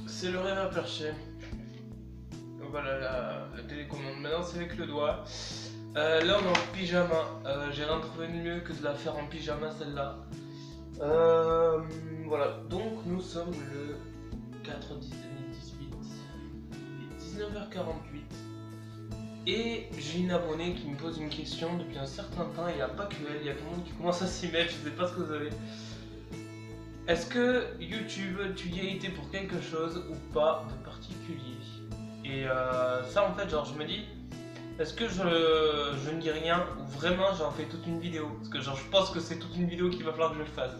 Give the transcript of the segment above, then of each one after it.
C'est le rêve à percher. Voilà la télécommande. Maintenant c'est avec le doigt. Là on est en pyjama. J'ai rien trouvé de mieux que de la faire en pyjama celle-là. Voilà, donc nous sommes le 4 10 2018. Il est 19h48. Et j'ai une abonnée qui me pose une question depuis un certain temps. Il n'y a pas que elle, il y a tout le monde qui commence à s'y mettre. Je sais pas ce que vous avez. Est-ce que YouTube, tu y as été pour quelque chose ou pas de particulier? Et ça en fait, genre je me dis, est-ce que je ne dis rien ou vraiment j'en fais toute une vidéo? Parce que genre je pense que c'est toute une vidéo qu'il va falloir que je fasse.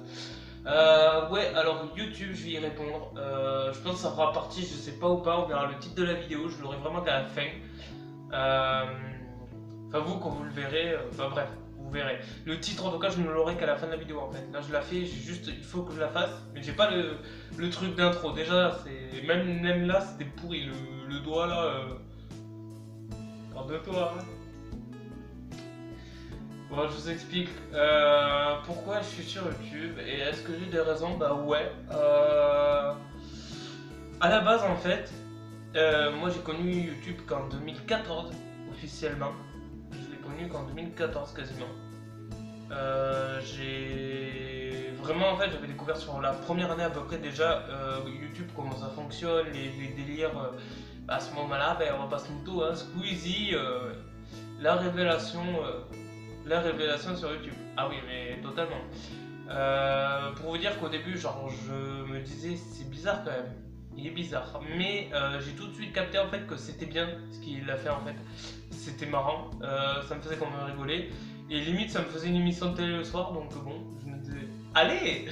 Ouais, alors YouTube, je vais y répondre. Je pense que ça fera partie, je sais pas ou pas, on verra le titre de la vidéo, je l'aurai vraiment qu'à la fin. Enfin vous, quand vous le verrez, enfin bref. Vous verrez. Le titre en tout cas je ne l'aurai qu'à la fin de la vidéo en fait. Là je la fais, j'ai juste, il faut que je la fasse. Mais j'ai pas le truc d'intro. Déjà c'est. Même là c'était pourri. Le doigt là. Pardonne-toi. Hein. Bon je vous explique pourquoi je suis sur YouTube et est-ce que j'ai des raisons? Bah ouais. À la base en fait, moi j'ai connu YouTube qu'en 2014 officiellement. Je l'ai connu qu'en 2014 quasiment. J'ai vraiment en fait j'avais découvert sur la première année à peu près déjà YouTube, comment ça fonctionne, les délires. À ce moment-là, ben, on va pas se mytho, hein, Squeezie, la révélation sur YouTube. Ah oui, mais totalement. Pour vous dire qu'au début, genre, je me disais c'est bizarre quand même. Il est bizarre, mais j'ai tout de suite capté en fait que c'était bien ce qu'il a fait en fait. C'était marrant, ça me faisait quand même rigoler. Et limite, ça me faisait une émission de télé le soir, donc bon, je me disais, allez.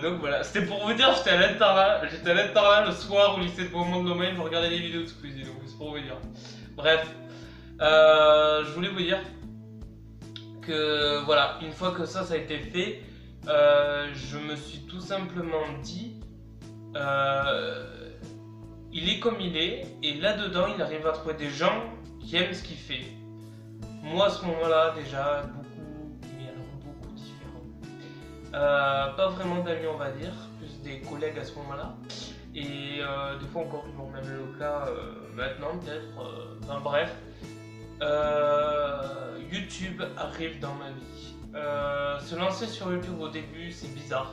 Donc voilà, c'était pour vous dire, j'étais à l'internat le soir au lycée de Beaumont-de-Lomagne, je regardais les vidéos de Squeezie, donc c'est pour vous dire. Bref, je voulais vous dire que voilà, une fois que ça a été fait, je me suis tout simplement dit, il est comme il est, et là-dedans, il arrive à trouver des gens qui aiment ce qu'il fait. Moi à ce moment-là déjà beaucoup, mais alors beaucoup différents. Pas vraiment d'amis on va dire, plus des collègues à ce moment-là. Et des fois encore toujours même le cas maintenant peut-être. Enfin bref. YouTube arrive dans ma vie. Se lancer sur YouTube au début c'est bizarre.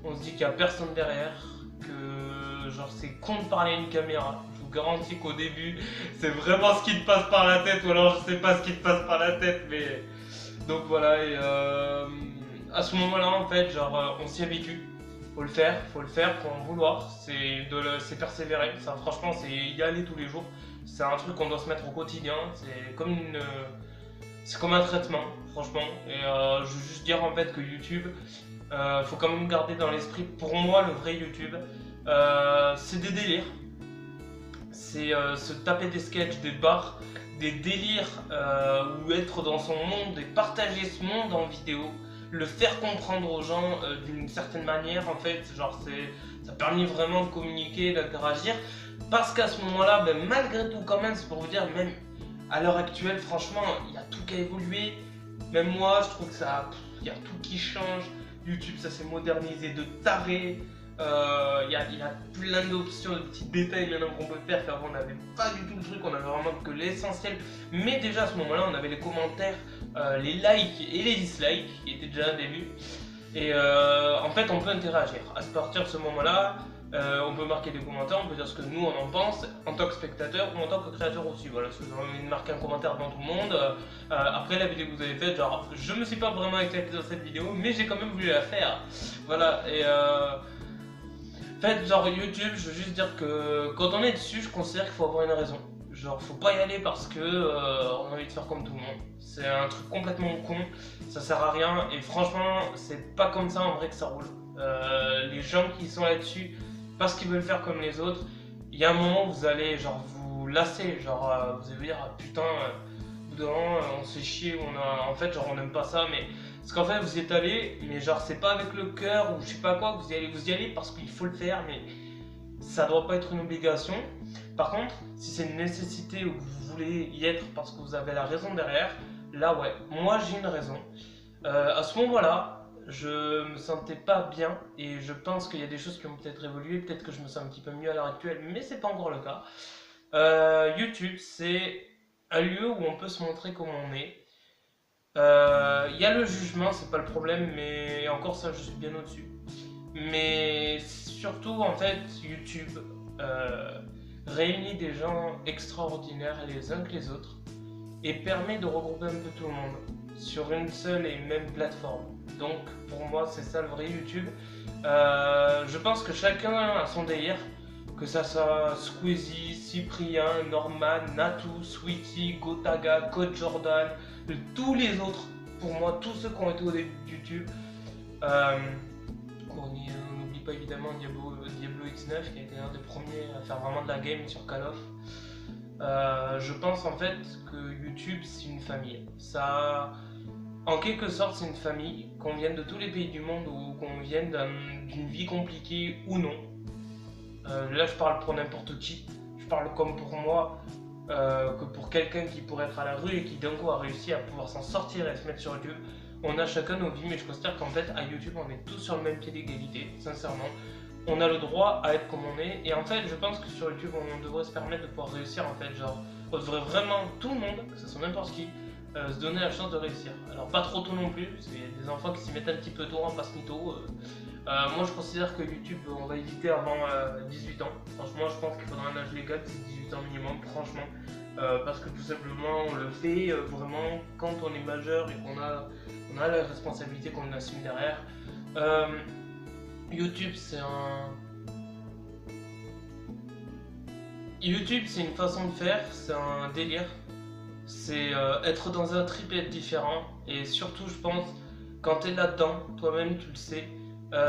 On se dit qu'il n'y a personne derrière, que genre c'est con de parler à une caméra. Je vous garantis qu'au début c'est vraiment ce qui te passe par la tête, ou alors je sais pas ce qui te passe par la tête, mais donc voilà. Et à ce moment là en fait genre on s'y habitue, faut le faire, faut en vouloir, c'est persévérer, ça franchement c'est y aller tous les jours, c'est un truc qu'on doit se mettre au quotidien, c'est comme un traitement franchement. Et je veux juste dire en fait que YouTube, faut quand même garder dans l'esprit, pour moi le vrai YouTube, c'est des délires, c'est se taper des sketchs, des barres, des délires, ou être dans son monde et partager ce monde en vidéo, le faire comprendre aux gens d'une certaine manière en fait, genre ça permet vraiment de communiquer, d'interagir, parce qu'à ce moment-là, ben, malgré tout quand même, c'est pour vous dire, même à l'heure actuelle, franchement, il y a tout qui a évolué, même moi je trouve que il y a tout qui change. YouTube ça s'est modernisé de taré, il y a plein d'options, de petits détails maintenant qu'on peut faire, qu'avant on n'avait pas du tout le truc, on avait vraiment que l'essentiel. Mais déjà à ce moment là on avait les commentaires, les likes et les dislikes qui étaient déjà un début. Et en fait on peut interagir. À partir de ce moment là, on peut marquer des commentaires, on peut dire ce que nous on en pense en tant que spectateur ou en tant que créateur aussi. Voilà, si vous avez envie de marquer un commentaire devant tout le monde. Après la vidéo que vous avez faite, genre je me suis pas vraiment éclaté dans cette vidéo, mais j'ai quand même voulu la faire. Voilà, et en fait, genre YouTube, je veux juste dire que quand on est dessus, je considère qu'il faut avoir une raison. Genre, faut pas y aller parce que on a envie de faire comme tout le monde. C'est un truc complètement con, ça sert à rien, et franchement, c'est pas comme ça en vrai que ça roule. Les gens qui sont là-dessus, parce qu'ils veulent faire comme les autres, il y a un moment où vous allez genre vous lasser, genre vous allez vous dire ah, putain, au bout d'un moment, on s'est chié, en fait genre on aime pas ça, mais parce qu'en fait vous y êtes allé, mais genre c'est pas avec le cœur ou je sais pas quoi que vous y allez parce qu'il faut le faire, mais ça doit pas être une obligation. Par contre, si c'est une nécessité ou que vous voulez y être parce que vous avez la raison derrière, là ouais, moi j'ai une raison. À ce moment-là, je me sentais pas bien et je pense qu'il y a des choses qui ont peut-être évolué, peut-être que je me sens un petit peu mieux à l'heure actuelle, mais c'est pas encore le cas. YouTube, c'est un lieu où on peut se montrer comme on est. Il y a le jugement, c'est pas le problème, mais encore ça, je suis bien au-dessus. Mais surtout, en fait, YouTube réunit des gens extraordinaires les uns que les autres et permet de regrouper un peu tout le monde sur une seule et même plateforme. Donc, pour moi, c'est ça le vrai YouTube. Je pense que chacun a son délire, que ça soit Squeezie, Cyprien, Norman, Natou, Sweetie, Gotaga, Code Jordan, tous les autres, pour moi, tous ceux qui ont été au début de YouTube. On n'oublie pas évidemment Diablo X9 qui a été l'un des premiers à faire vraiment de la game sur Call of. Je pense en fait que YouTube c'est une famille. Ça, en quelque sorte, c'est une famille, qu'on vienne de tous les pays du monde ou qu'on vienne d'une vie compliquée ou non. Là, je parle pour n'importe qui. Je parle comme pour moi, que pour quelqu'un qui pourrait être à la rue et qui d'un coup a réussi à pouvoir s'en sortir et se mettre sur YouTube. On a chacun nos vies, mais je considère qu'en fait, à YouTube, on est tous sur le même pied d'égalité, sincèrement. On a le droit à être comme on est, et en fait, je pense que sur YouTube, on devrait se permettre de pouvoir réussir, en fait, genre, on devrait vraiment, tout le monde, que ce soit n'importe qui, se donner la chance de réussir. Alors, pas trop tôt non plus, parce qu'il y a des enfants qui s'y mettent un petit peu tôt en passe mytho. Moi, je considère que YouTube, on va éviter avant 18 ans. Franchement, je pense qu'il faudra un âge légal, c'est 18 ans minimum, franchement. Parce que tout simplement, on le fait vraiment quand on est majeur et qu'on a la responsabilité qu'on assume derrière. YouTube, YouTube, c'est une façon de faire, c'est un délire. C'est être dans un trip et être différent. Et surtout, je pense, quand t'es là-dedans, toi-même, tu le sais.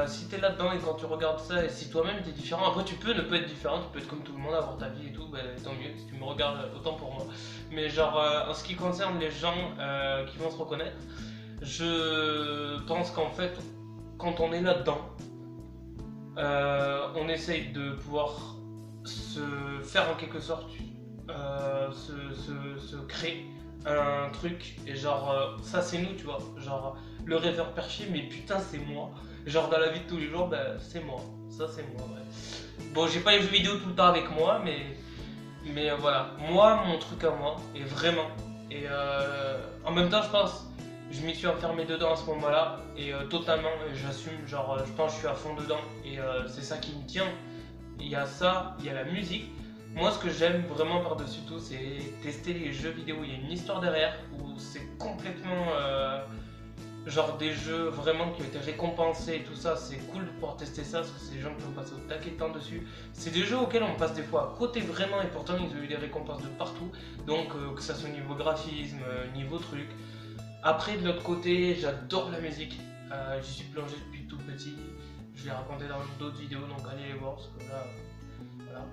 Si t'es là-dedans et quand tu regardes ça, et si toi-même t'es différent, après tu peux ne pas être différent, tu peux être comme tout le monde, avoir ta vie et tout, bah, tant mieux, si tu me regardes, autant pour moi. Mais genre, en ce qui concerne les gens qui vont se reconnaître, je pense qu'en fait, quand on est là-dedans, on essaye de pouvoir se faire en quelque sorte, se créer un truc, et genre, ça c'est nous, tu vois, genre, le rêveur perché, mais putain, c'est moi. Genre, dans la vie de tous les jours, bah, c'est moi, ça c'est moi, ouais. Bon, j'ai pas les jeux vidéo tout le temps avec moi, mais voilà, moi, mon truc à moi, et vraiment, et en même temps, je pense, je m'y suis enfermé dedans à ce moment-là, et totalement, j'assume, genre, je pense que je suis à fond dedans, et c'est ça qui me tient. Il y a ça, il y a la musique. Moi, ce que j'aime vraiment par-dessus tout, c'est tester les jeux vidéo. Il y a une histoire derrière, où c'est complètement, genre des jeux vraiment qui ont été récompensés et tout ça. C'est cool de pouvoir tester ça, parce que c'est des gens qui ont passé au taquet de temps dessus. C'est des jeux auxquels on passe des fois à côté vraiment, et pourtant ils ont eu des récompenses de partout. Donc, que ça soit au niveau graphisme, niveau truc. Après, de l'autre côté, j'adore la musique. J'y suis plongé depuis tout petit. Je l'ai raconté dans d'autres vidéos, donc allez les voir, parce que là, voilà.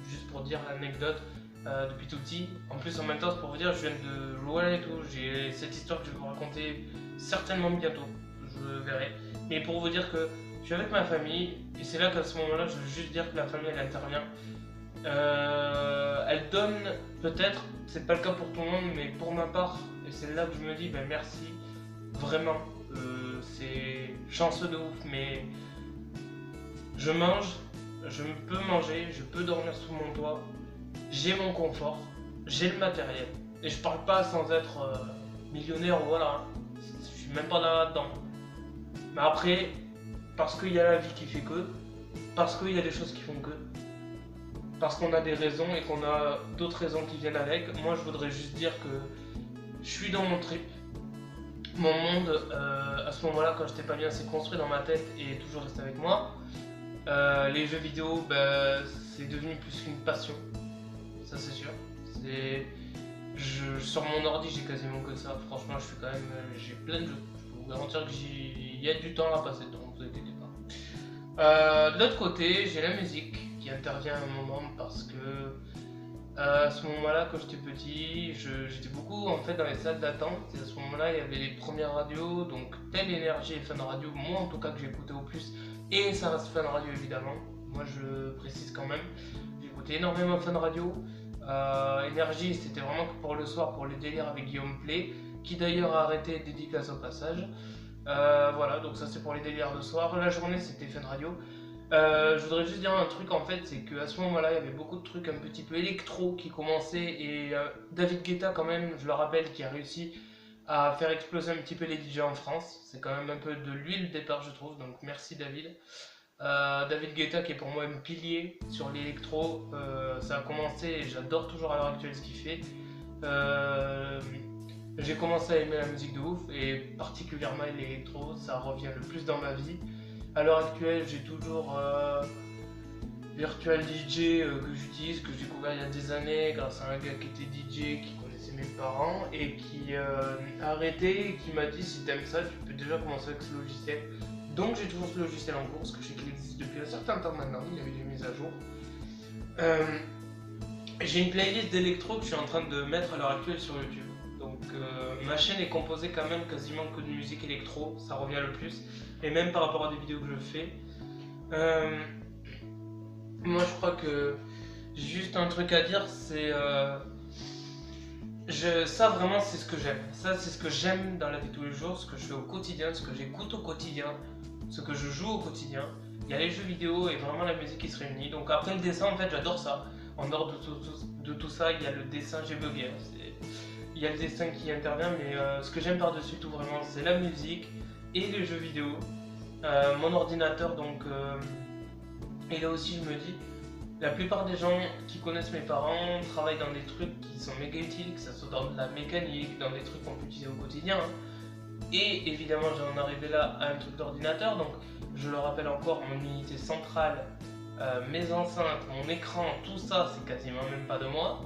Juste pour dire l'anecdote, depuis tout petit. En plus, en même temps, c'est pour vous dire, je viens de Loin et tout. J'ai cette histoire que je vais vous raconter certainement bientôt. Je verrai. Mais pour vous dire que je suis avec ma famille, et c'est là qu'à ce moment-là, je veux juste dire que la famille, elle intervient. Elle donne, peut-être, c'est pas le cas pour tout le monde, mais pour ma part, et c'est là que je me dis, ben merci, vraiment. C'est chanceux de ouf, mais je mange, je peux manger, je peux dormir sous mon toit, j'ai mon confort, j'ai le matériel, et je parle pas sans être millionnaire ou voilà, je suis même pas là-dedans. Mais après, parce qu'il y a la vie qui fait que, parce qu'il y a des choses qui font que, parce qu'on a des raisons et qu'on a d'autres raisons qui viennent avec, moi je voudrais juste dire que je suis dans mon trip. Mon monde, à ce moment-là, quand j'étais pas bien, s'est construit dans ma tête et est toujours resté avec moi. Les jeux vidéo, bah, c'est devenu plus qu'une passion, ça c'est sûr. Sur mon ordi, j'ai quasiment que ça. Franchement, je suis quand même, j'ai plein de jeux. Je peux vous garantir qu'il y a du temps à passer dedans, vous inquiétez pas. De l'autre côté, j'ai la musique qui intervient à un moment parce que à ce moment-là, quand j'étais petit, j'étais beaucoup en fait dans les salles d'attente. Et à ce moment-là, il y avait les premières radios, donc Telle Énergie et Fun Radio, moi en tout cas que j'écoutais au plus. Et ça reste Fun Radio évidemment, moi je précise quand même. J'écoutais énormément Fun Radio. Énergie, c'était vraiment pour le soir, pour le délire avec Guillaume Play, qui d'ailleurs a arrêté, dédicace au passage. Voilà, donc ça c'est pour les délires de soir. La journée c'était Fun Radio. Je voudrais juste dire un truc en fait, c'est qu'à ce moment-là, il y avait beaucoup de trucs un petit peu électro qui commençaient et David Guetta quand même, je le rappelle, qui a réussi à faire exploser un petit peu les DJ en France. C'est quand même un peu de lui le départ je trouve, donc merci David. David Guetta qui est pour moi un pilier sur l'électro, ça a commencé et j'adore toujours à l'heure actuelle ce qu'il fait. J'ai commencé à aimer la musique de ouf et particulièrement l'électro, ça revient le plus dans ma vie. À l'heure actuelle, j'ai toujours Virtual DJ que j'utilise, que j'ai découvert il y a des années grâce à un gars qui était DJ, qui connaissait mes parents et qui a arrêté et qui m'a dit si t'aimes ça, tu peux déjà commencer avec ce logiciel. Donc j'ai toujours ce logiciel en cours, parce que je sais qu'il existe depuis un certain temps maintenant, il y avait des mises à jour. J'ai une playlist d'électro que je suis en train de mettre à l'heure actuelle sur YouTube. Donc ma chaîne est composée quand même quasiment que de musique électro, ça revient le plus. Et même par rapport à des vidéos que je fais. Moi je crois que j'ai juste un truc à dire, c'est... ça vraiment c'est ce que j'aime. Ça c'est ce que j'aime dans la vie de tous les jours, ce que je fais au quotidien, ce que j'écoute au quotidien, ce que je joue au quotidien. Il y a les jeux vidéo et vraiment la musique qui se réunit. Donc après le dessin en fait j'adore ça. En dehors de tout ça, il y a le dessin, j'ai bugué. Il y a le dessin qui intervient, mais ce que j'aime par-dessus tout vraiment, c'est la musique et les jeux vidéo. Mon ordinateur, donc, et là aussi je me dis, la plupart des gens qui connaissent mes parents travaillent dans des trucs qui sont méga utiles, que ce soit dans de la mécanique, dans des trucs qu'on peut utiliser au quotidien. Et évidemment, j'en arrivé là à un truc d'ordinateur, donc je le rappelle encore, mon unité centrale, mes enceintes, mon écran, tout ça, c'est quasiment même pas de moi.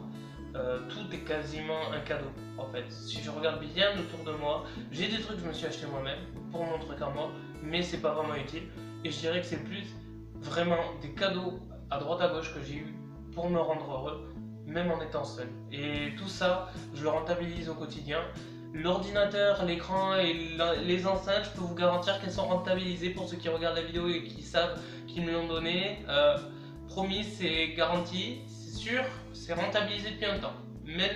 Tout est quasiment un cadeau en fait. Si je regarde bien autour de moi, j'ai des trucs que je me suis acheté moi-même pour mon truc à moi, mais c'est pas vraiment utile. Et je dirais que c'est plus vraiment des cadeaux à droite à gauche que j'ai eu pour me rendre heureux, même en étant seul. Et tout ça, je le rentabilise au quotidien. L'ordinateur, l'écran et les enceintes, je peux vous garantir qu'elles sont rentabilisées pour ceux qui regardent la vidéo et qui savent qu'ils me l'ont donné. Promis, c'est garanti, c'est sûr, c'est rentabilisé depuis un temps. Même,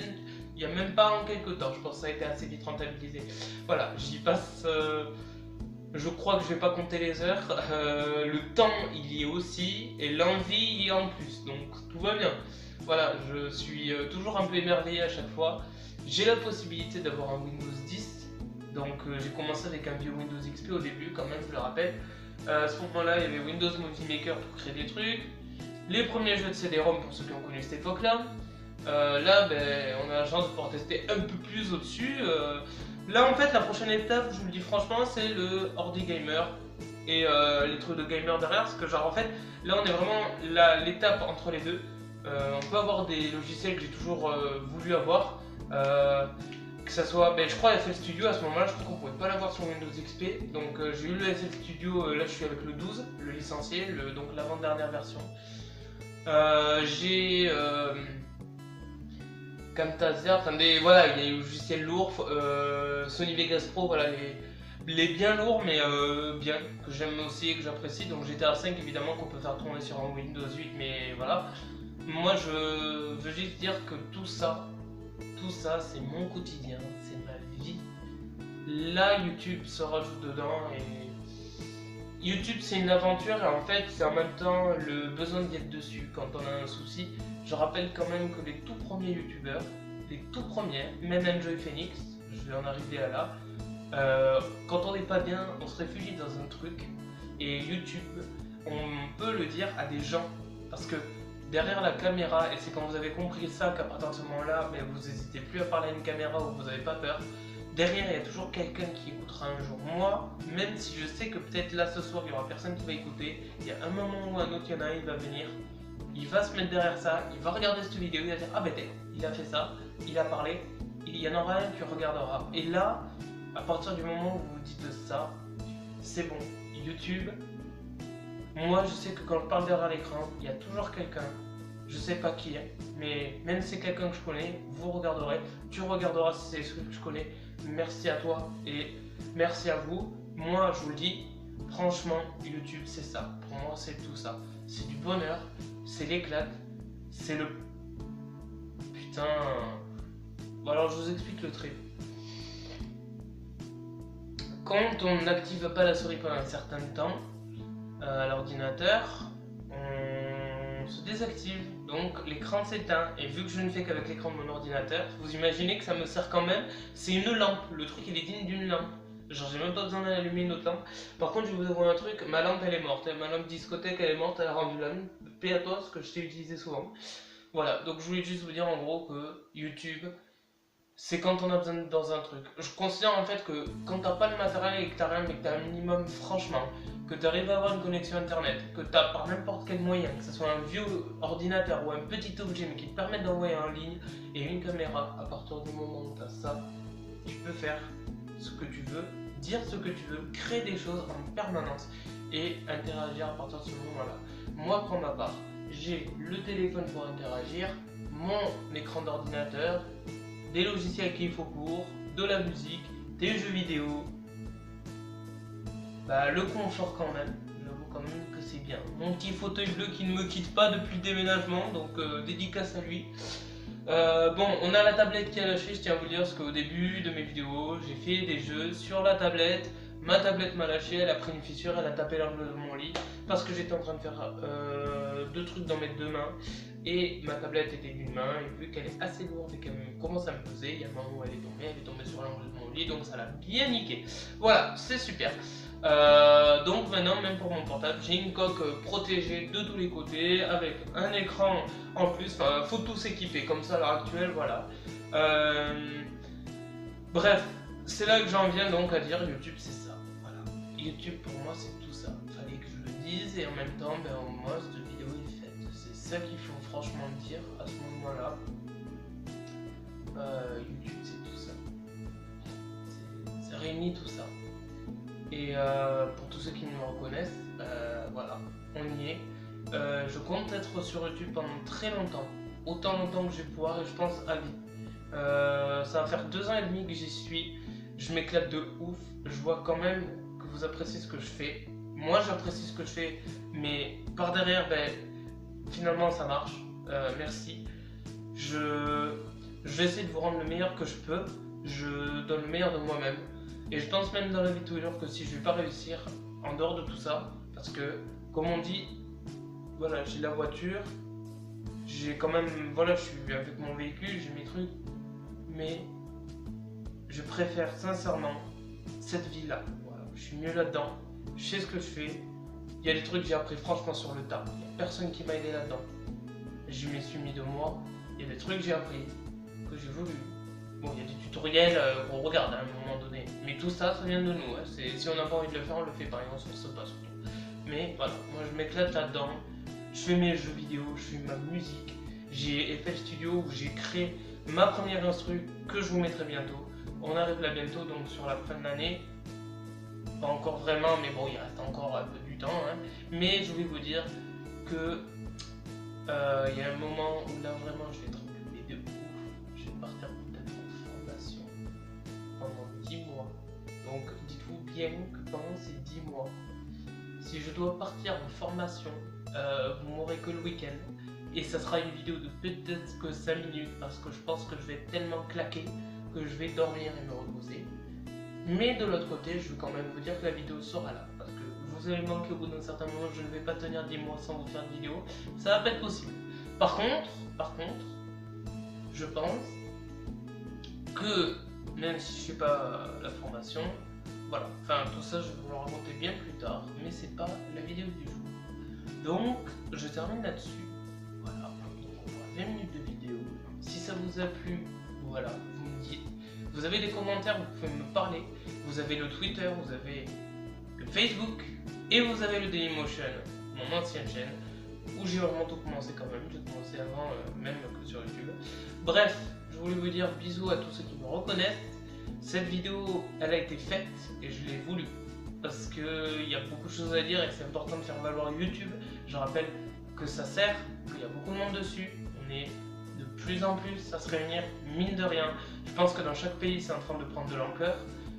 il n'y a même pas en quelques temps, je pense que ça a été assez vite rentabilisé. Voilà, j'y passe, je crois que je vais pas compter les heures. Le temps, il y est aussi, et l'envie y est en plus, donc tout va bien. Voilà, je suis toujours un peu émerveillé à chaque fois. J'ai la possibilité d'avoir un Windows 10, donc j'ai commencé avec un vieux Windows XP au début, quand même, je le rappelle. À ce moment-là, il y avait Windows Movie Maker pour créer des trucs. Les premiers jeux de CD-ROM pour ceux qui ont connu cette époque-là. Là, ben, on a la chance de pouvoir tester un peu plus au-dessus. Là, en fait, la prochaine étape, je vous le dis franchement, c'est le ordi gamer et les trucs de gamer derrière. Parce que, genre, en fait, là, on est vraiment l'étape entre les deux. On peut avoir des logiciels que j'ai toujours voulu avoir. Que ça soit, ben, je crois FL Studio à ce moment-là, je crois qu'on pouvait pas l'avoir sur Windows XP. Donc, j'ai eu le FL Studio, là, je suis avec le 12, le licencié, donc l'avant-dernière version. J'ai Camtasia, enfin voilà, il y a des logiciels lourds, Sony Vegas Pro, voilà, les bien lourds mais bien, que j'aime aussi et que j'apprécie. Donc GTA 5 évidemment qu'on peut faire tourner sur un Windows 8, mais voilà. Moi je veux juste dire que tout ça c'est mon quotidien, c'est ma vie. Là YouTube se rajoute dedans et YouTube c'est une aventure et en fait c'est en même temps le besoin d'y être dessus quand on a un souci. Je rappelle quand même que les tout premiers youtubeurs, les tout premiers, même Enjoy Phoenix, je vais en arriver à là, quand on n'est pas bien, on se réfugie dans un truc et YouTube, on peut le dire à des gens parce que derrière la caméra, et c'est quand vous avez compris ça qu'à partir de ce moment-là, mais vous n'hésitez plus à parler à une caméra ou vous n'avez pas peur. Derrière, il y a toujours quelqu'un qui écoutera un jour. Moi, même si je sais que peut-être là ce soir, il n'y aura personne qui va écouter, il y a un moment ou un autre, il y en a un, il va venir, il va se mettre derrière ça, il va regarder cette vidéo, il va dire « Ah ben il a fait ça, il a parlé, il y en aura un qui regardera. » Et là, à partir du moment où vous vous dites ça, c'est bon. YouTube, moi je sais que quand je parle derrière l'écran, il y a toujours quelqu'un. Je sais pas qui est, mais même si c'est quelqu'un que je connais, vous regarderez, tu regarderas si c'est celui que je connais. Merci à toi et merci à vous. Moi, je vous le dis, franchement, YouTube, c'est ça. Pour moi, c'est tout ça. C'est du bonheur, c'est l'éclate, c'est le... Putain... Bon, alors, je vous explique le trip. quand on n'active pas la souris pendant un certain temps à l'ordinateur, on se désactive, donc l'écran s'éteint. Et vu que je ne fais qu'avec l'écran de mon ordinateur, vous imaginez que ça me sert quand même. C'est une lampe, le truc il est digne d'une lampe. Genre j'ai même pas besoin d'allumer une autre lampe. Par contre je vais vous avouer un truc, ma lampe elle est morte, ma lampe discothèque elle est morte, elle a rendu l'âme. Paix à toi, ce que je t'ai utilisé souvent. Voilà, donc je voulais juste vous dire en gros que YouTube, c'est quand on a besoin dans un truc. Je considère en fait que quand t'as pas le matériel et que t'as rien, mais que t'as un minimum franchement, que tu arrives à avoir une connexion internet, que tu as par n'importe quel moyen, que ce soit un vieux ordinateur ou un petit objet mais qui te permet d'envoyer en ligne et une caméra, à partir du moment où tu as ça, tu peux faire ce que tu veux, dire ce que tu veux, créer des choses en permanence et interagir à partir de ce moment-là. Moi pour ma part, j'ai le téléphone pour interagir, mon écran d'ordinateur, des logiciels qu'il faut pour, de la musique, des jeux vidéo. Bah, le confort quand même, j'avoue quand même que c'est bien. Mon petit fauteuil bleu qui ne me quitte pas depuis le déménagement, donc dédicace à lui. Bon, on a la tablette qui a lâché, je tiens à vous dire, parce qu'au début de mes vidéos, j'ai fait des jeux sur la tablette. Ma tablette m'a lâché, elle a pris une fissure, elle a tapé l'angle de mon lit, parce que j'étais en train de faire deux trucs dans mes deux mains. Et ma tablette était d'une main, et vu qu'elle est assez lourde et qu'elle commence à me peser, il y a un moment où elle est tombée sur l'angle de mon lit, donc ça l'a bien niqué. Voilà, c'est super. Donc maintenant, même pour mon portable, j'ai une coque protégée de tous les côtés, avec un écran en plus, enfin, faut tout s'équiper, comme ça à l'heure actuelle, voilà. Bref, c'est là que j'en viens donc à dire YouTube c'est ça, voilà. YouTube pour moi c'est tout ça, fallait que je le dise, et en même temps, ben, moi cette vidéo est faite. C'est ça qu'il faut franchement dire à ce moment-là. YouTube c'est tout ça, ça réunit tout ça. Et pour tous ceux qui me reconnaissent, voilà, on y est. Je compte être sur YouTube pendant très longtemps, autant longtemps que je vais pouvoir, et je pense à vie. Ça va faire 2 ans et demi que j'y suis, je m'éclate de ouf, je vois quand même que vous appréciez ce que je fais. Moi j'apprécie ce que je fais, mais par derrière, ben, finalement ça marche, merci. Je vais essayer de vous rendre le meilleur que je peux, je donne le meilleur de moi-même. Et je pense même dans la vie de tous les jours que si je vais pas réussir en dehors de tout ça, parce que comme on dit, voilà, j'ai la voiture, j'ai quand même, voilà, je suis avec mon véhicule, j'ai mes trucs, mais je préfère sincèrement cette vie-là. Voilà, je suis mieux là-dedans, je sais ce que je fais, il y a des trucs que j'ai appris franchement sur le tas, il n'y a personne qui m'a aidé là-dedans. Je m'y suis mis de moi, il y a des trucs que j'ai appris, que j'ai voulu. Bon, il y a des tutoriels qu'on regarde à un moment donné, mais tout ça, ça vient de nous. Hein. Si on n'a pas envie de le faire, on le fait pas, et on se force pas surtout. Mais voilà, moi je m'éclate là-dedans, je fais mes jeux vidéo, je fais ma musique. J'ai FL Studio où j'ai créé ma première instru que je vous mettrai bientôt. On arrive là bientôt, donc sur la fin de l'année. Pas encore vraiment, mais bon, il reste encore un peu du temps. Hein. Mais je vais vous dire que il y a un moment où là vraiment je vais être occupé de ouf. Je vais partir peut-être en formation pendant 10 mois. Donc dites-vous bien que pendant ces 10 mois, si je dois partir en formation, vous m'aurez que le week-end. Et ça sera une vidéo de peut-être que 5 minutes parce que je pense que je vais être tellement claqué que je vais dormir et me reposer. Mais de l'autre côté, je veux quand même vous dire que la vidéo sera là. Parce que vous allez manquer au bout d'un certain moment, je ne vais pas tenir 10 mois sans vous faire de vidéo. Ça va pas être possible. Par contre, je pense que même si je fais pas la formation, voilà, enfin tout ça je vais vous le raconter bien plus tard, mais c'est pas la vidéo du jour. Donc je termine là-dessus. Voilà, on aura 20 minutes de vidéo. Si ça vous a plu, voilà, vous me dites. Vous avez des commentaires, vous pouvez me parler. Vous avez le Twitter, vous avez le Facebook et vous avez le Dailymotion, mon ancienne chaîne, où j'ai vraiment tout commencé quand même. J'ai commencé avant même que sur YouTube. Bref, je voulais vous dire bisous à tous ceux qui me reconnaissent. Cette vidéo, elle a été faite et je l'ai voulu parce qu'il y a beaucoup de choses à dire et c'est important de faire valoir YouTube. Je rappelle que ça sert, qu'il y a beaucoup de monde dessus. On est de plus en plus à se réunir, mine de rien. Je pense que dans chaque pays, c'est en train de prendre de l'ampleur.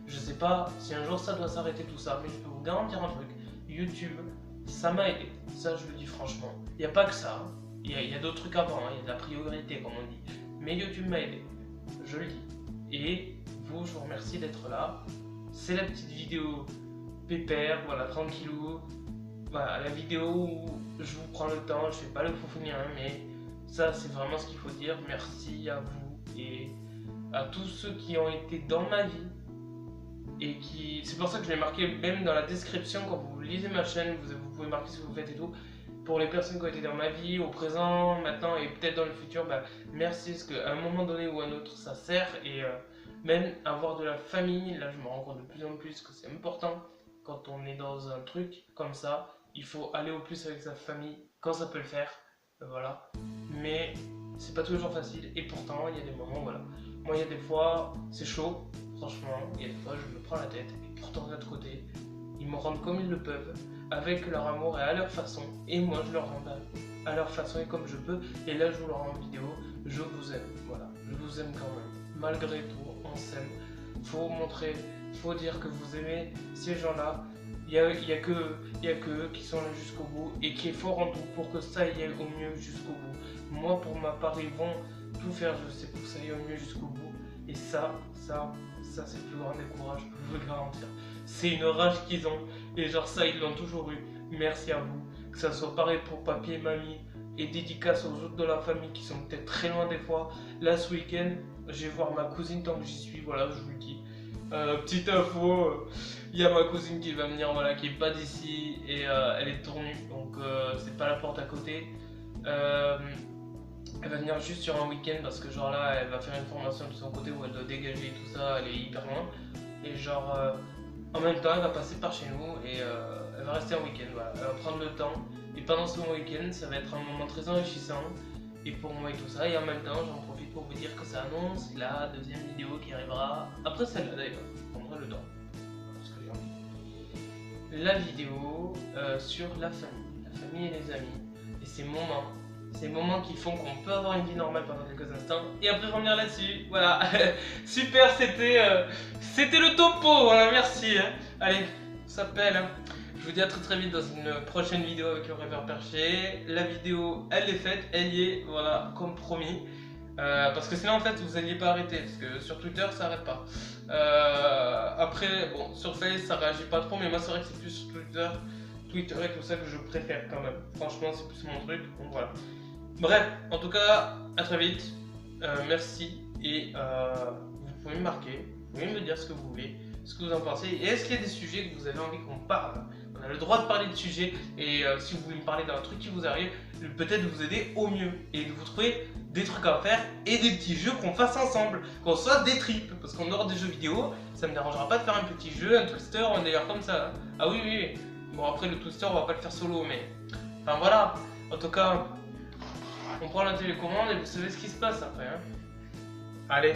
Je sais pas si un jour ça doit s'arrêter tout ça, mais je peux vous garantir un truc. YouTube, ça m'a aidé. Ça, je le dis franchement. Il n'y a pas que ça. Il y a d'autres trucs avant. Il y a de la priorité, comme on dit. Mais YouTube m'a aidé. Je le dis. Et vous, je vous remercie d'être là. c'est la petite vidéo pépère, voilà, tranquillou. Voilà, la vidéo où je vous prends le temps, je fais pas le foufou ni rien, mais ça c'est vraiment ce qu'il faut dire. Merci à vous et à tous ceux qui ont été dans ma vie. Et qui, c'est pour ça que je l'ai marqué même dans la description quand vous lisez ma chaîne, vous pouvez marquer ce que vous faites et tout. Pour les personnes qui ont été dans ma vie, au présent, maintenant et peut-être dans le futur, bah, merci parce qu'à un moment donné ou à un autre ça sert. Et même avoir de la famille, là je me rends compte de plus en plus que c'est important. Quand on est dans un truc comme ça, il faut aller au plus avec sa famille quand ça peut le faire, voilà. Mais c'est pas toujours facile et pourtant il y a des moments, voilà. Moi il y a des fois c'est chaud, franchement, il y a des fois je me prends la tête et pourtant de l'autre côté, ils me rendent comme ils le peuvent, avec leur amour et à leur façon, et moi je leur rends à leur façon et comme je peux, et là je vous le rends en vidéo, je vous aime, voilà, je vous aime quand même, malgré tout, on s'aime, faut montrer, faut dire que vous aimez ces gens-là. Il y a que eux qui sont là jusqu'au bout et qui est fort en tout pour que ça y aille au mieux jusqu'au bout. Moi, pour ma part, ils vont tout faire, je sais, pour que ça aille au mieux jusqu'au bout. Et ça c'est le plus grand des courages, je peux vous le garantir. C'est une rage qu'ils ont et genre ça, ils l'ont toujours eu. Merci à vous. Que ça soit pareil pour papy et mamie et dédicace aux autres de la famille qui sont peut-être très loin des fois. Là, ce week-end, je vais voir ma cousine tant que j'y suis, voilà, je vous le dis. Petite info, il y a ma cousine qui va venir, voilà, qui est pas d'ici et elle est tournue, donc c'est pas la porte à côté. Elle va venir juste sur un week-end parce que genre là elle va faire une formation de son côté où elle doit dégager tout ça, elle est hyper loin. Et genre en même temps elle va passer par chez nous et elle va rester un week-end, voilà. Elle va prendre le temps et pendant ce week-end ça va être un moment très enrichissant et pour moi et tout ça. Et en même temps j'en profite pour vous dire que ça annonce la deuxième vidéo qui arrivera après celle-là d'ailleurs, je prendrai le temps parce que j'ai envie. La vidéo sur la famille et les amis et ces moments qui font qu'on peut avoir une vie normale pendant quelques instants et après revenir là-dessus, voilà. Super, c'était le topo, voilà, merci, hein. Allez, on s'appelle, hein. Je vous dis à très vite dans une prochaine vidéo avec le rêveur perché. La vidéo, elle est faite, elle y est, voilà, comme promis. Parce que sinon en fait vous alliez pas arrêter, parce que sur Twitter ça arrête pas. Après, bon, sur Face ça réagit pas trop, mais moi c'est vrai que c'est plus sur Twitter et tout ça que je préfère quand même. Franchement c'est plus mon truc, donc voilà. Bref, en tout cas, à très vite, merci et vous pouvez me marquer, vous pouvez me dire ce que vous voulez, ce que vous en pensez et est-ce qu'il y a des sujets que vous avez envie qu'on parle. On a le droit de parler de sujets et si vous voulez me parler d'un truc qui vous arrive, peut-être vous aider au mieux et de vous trouver des trucs à faire et des petits jeux qu'on fasse ensemble, qu'on soit des tripes, parce qu'en dehors des jeux vidéo, ça me dérangera pas de faire un petit jeu, un twister, un délire comme ça. Ah oui, oui, oui. Bon après le twister on va pas le faire solo mais... Enfin voilà, en tout cas... On prend la télécommande et vous savez ce qui se passe après, hein. Allez.